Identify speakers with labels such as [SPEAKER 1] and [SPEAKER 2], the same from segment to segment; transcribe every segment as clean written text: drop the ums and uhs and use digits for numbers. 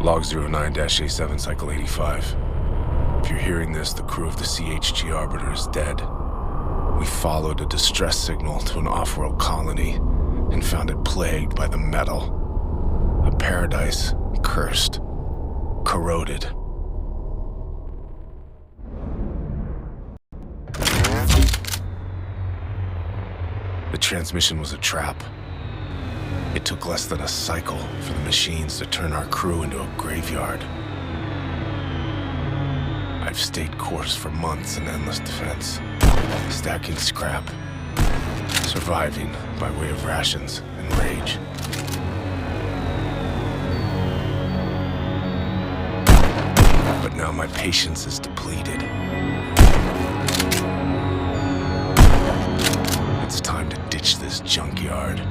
[SPEAKER 1] Log 09-A7, Cycle 85. If you're hearing this, the crew of the CHG Arbiter is dead. We followed a distress signal to an off-world colony and found it plagued by the metal. A paradise cursed, corroded. The transmission was a trap. It took less than a cycle for the machines to turn our crew into a graveyard. I've stayed course for months in endless defense, stacking scrap, surviving by way of rations and rage. But now my patience is depleted. It's time to ditch this junkyard.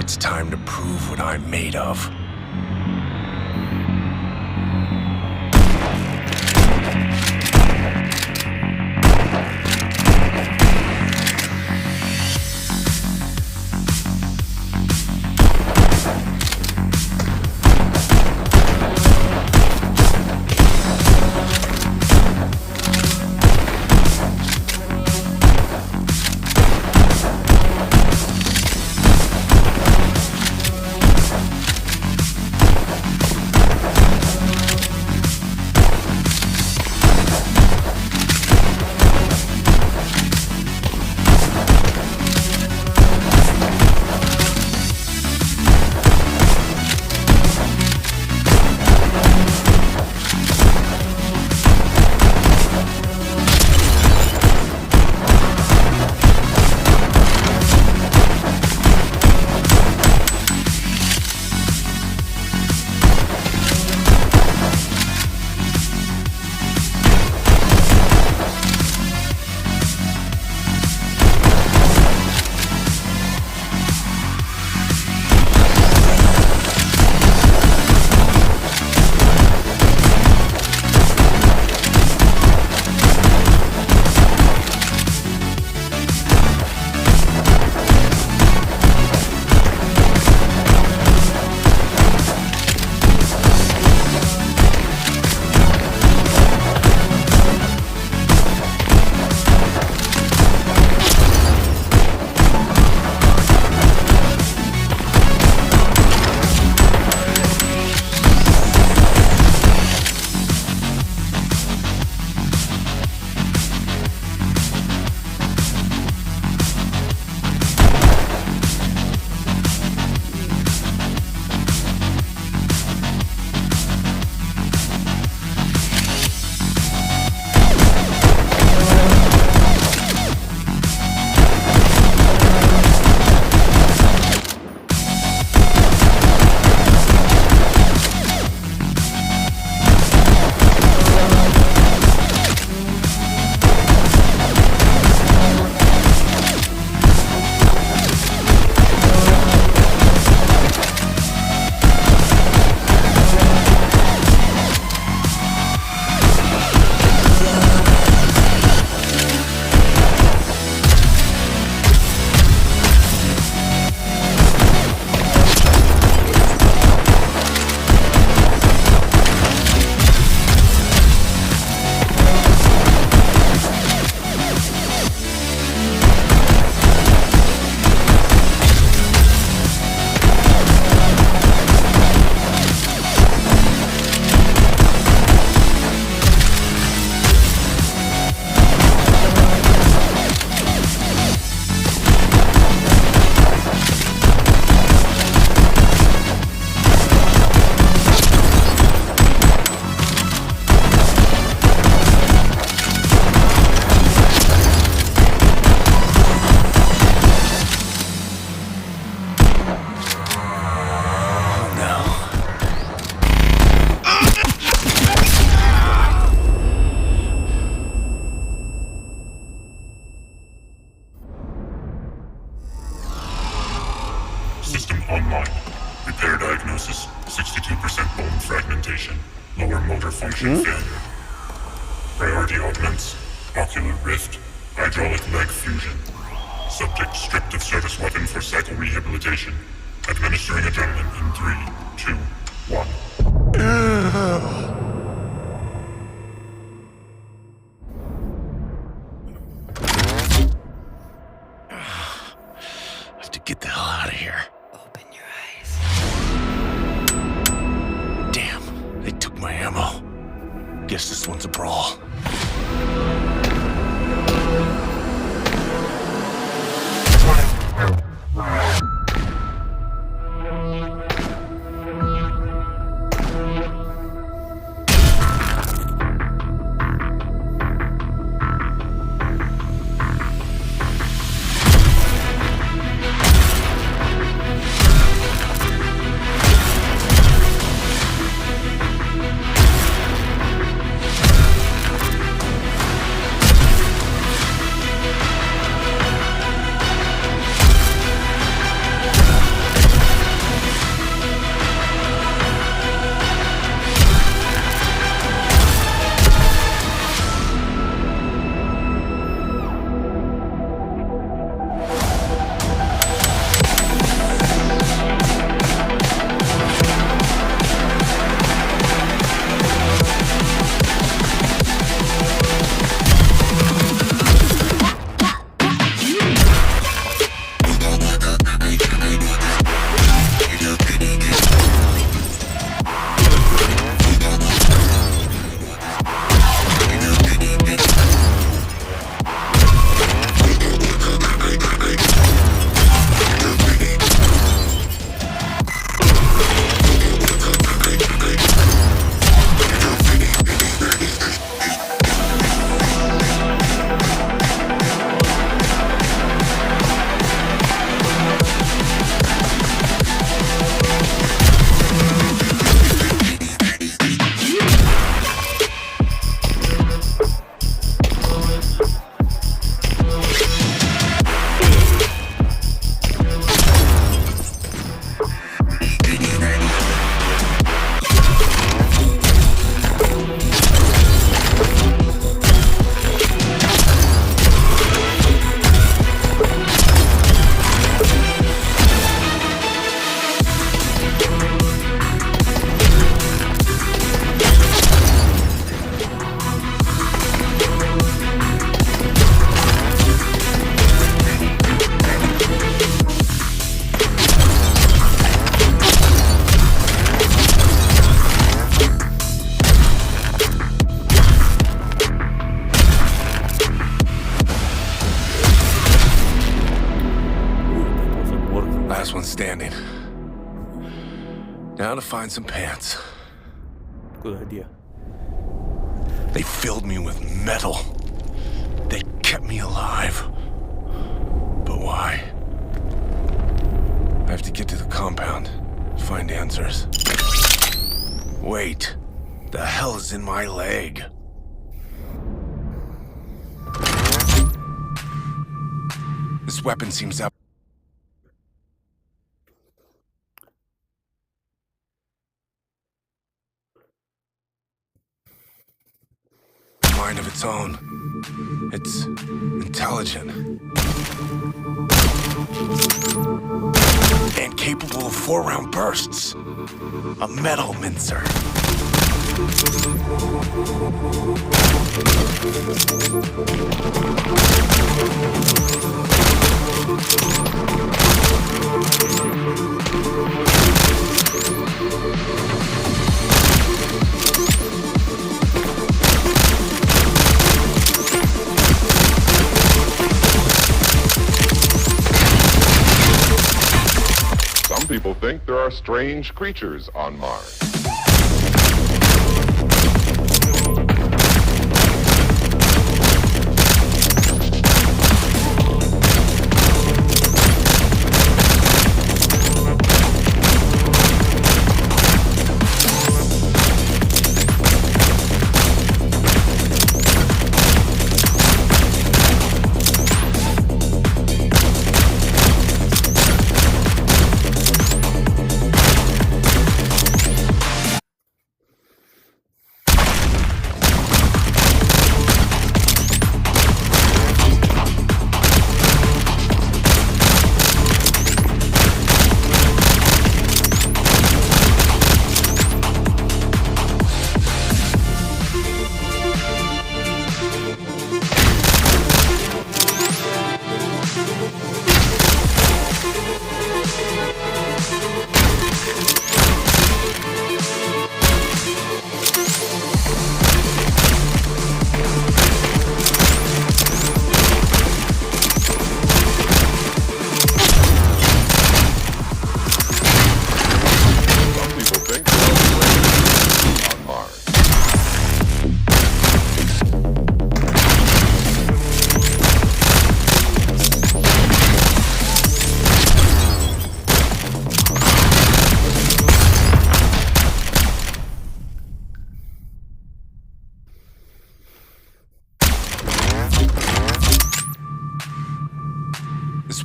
[SPEAKER 1] It's time to prove what I'm made of.
[SPEAKER 2] System online. Repair diagnosis, 62% bone fragmentation. Lower motor function failure. Priority augments, ocular rift, hydraulic leg fusion. Subject stripped of service weapon for cycle rehabilitation. Administering adrenaline in 3, 2, 1.
[SPEAKER 1] I have to get the hell out of here.
[SPEAKER 3] Open your eyes.
[SPEAKER 1] Damn, they took my ammo. Guess this one's a brawl. Last one standing. Now to find some pants.
[SPEAKER 4] Good idea.
[SPEAKER 1] They filled me with metal. They kept me alive. But why? I have to get to the compound, find answers. Wait, the hell is in my leg? This weapon seems up. Mind of its own. It's intelligent. And capable of 4-round bursts. A metal mincer.
[SPEAKER 5] Some people think there are strange creatures on Mars.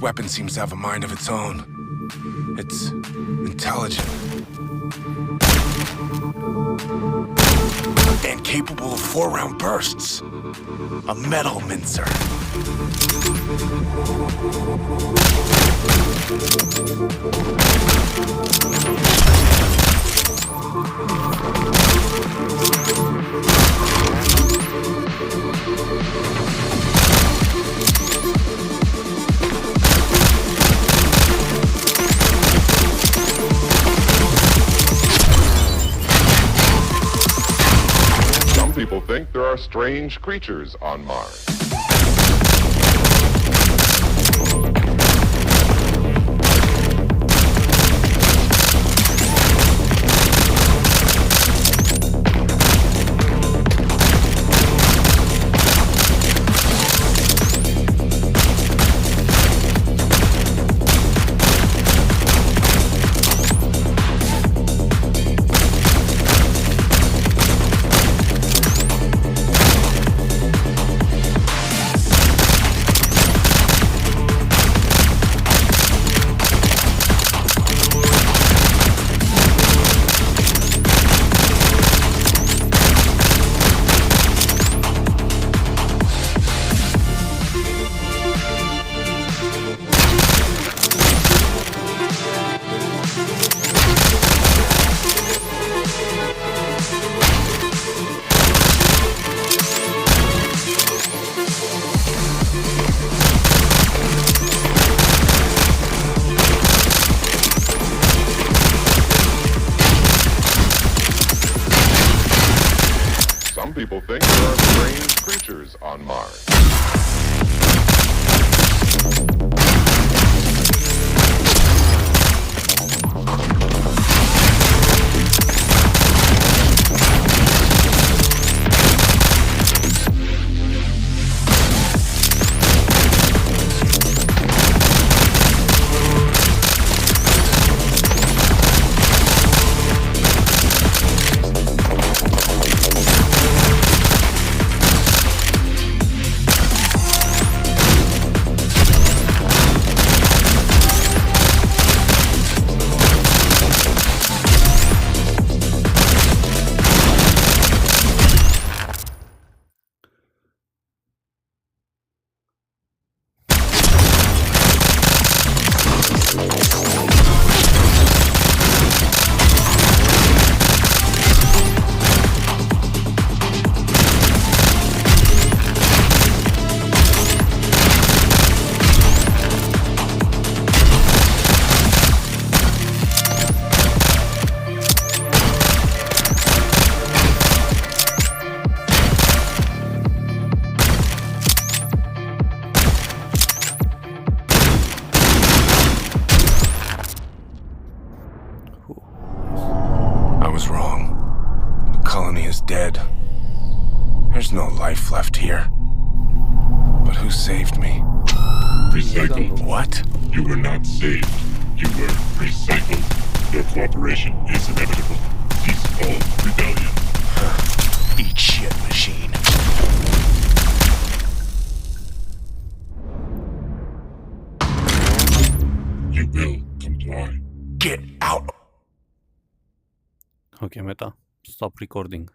[SPEAKER 1] weapon seems to have a mind of its own. It's intelligent. And capable of 4-round bursts. A metal mincer.
[SPEAKER 5] People think there are strange creatures on Mars. People think there are strange creatures on Mars.
[SPEAKER 1] I was wrong. The colony is dead. There's no life left here. But who saved me?
[SPEAKER 2] Recycled.
[SPEAKER 1] What?
[SPEAKER 2] You were not saved. You were recycled. Your cooperation is inevitable. Cease all rebellion.
[SPEAKER 1] Eat shit, machine.
[SPEAKER 2] You will comply.
[SPEAKER 1] Get out.
[SPEAKER 4] Ok, meta. Stop recording.